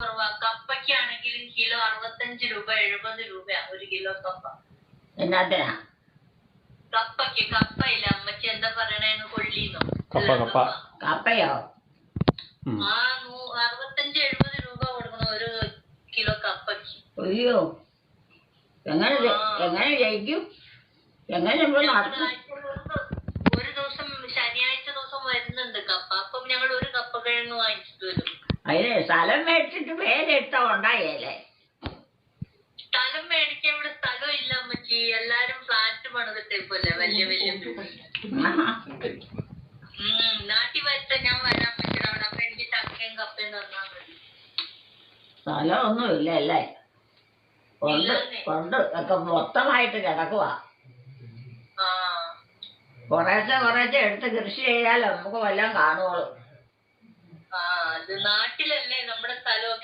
കുറവാ. കപ്പയ്ക്കാണെങ്കിലും കിലോ 65 രൂപ 70 രൂപയാ ഒരു കിലോ കപ്പ. എന്നാത്തിനാ? കപ്പയില്ല, അമ്മച്ചി എന്താ പറയണേന്ന്, കൊള്ളീന്നോ? കപ്പയോ? ആ 65-70 രൂപ കൊടുക്കണം ഒരു കിലോ കപ്പയ്ക്ക്. അയ്യോ, എങ്ങനെ ജയിക്കും? എങ്ങനെ ഒരു ദിവസം ശനിയാഴ്ച ദിവസം വരുന്നുണ്ട് കപ്പ. അപ്പം ഞങ്ങൾ ഒരു കപ്പ കിഴങ്ങ് വാങ്ങിച്ചിട്ട് വരും. അതിന് സ്ഥലം മേടിച്ചിട്ട് പേരിട്ട ഉണ്ടായേലേ? സ്ഥലം മേടിക്കാൻ ഇവിടെ സ്ഥലം ഇല്ല അമ്മച്ചി. എല്ലാരും ഫ്ലാറ്റ് പണിതിട്ടേക്കുമല്ലേ, വലിയ വലിയ. നാട്ടിൽ വരുത്ത ഞാൻ വരാൻ പറ്റില്ല അവിടെ. അപ്പൊ എനിക്ക് ചക്കയും കപ്പയും തന്നാൽ മതി. സ്ഥലമൊന്നും ഇല്ല അല്ലേ? കൊണ്ട് ഒക്കെ മൊത്തമായിട്ട് കിടക്കുവാ. കുറേശ്ശെ എടുത്ത് കൃഷി ചെയ്യാലോ, നമുക്ക് വല്ലതും കാണുവോളൂ. അത് നാട്ടിലല്ലേ നമ്മുടെ സ്ഥലമൊക്കെ.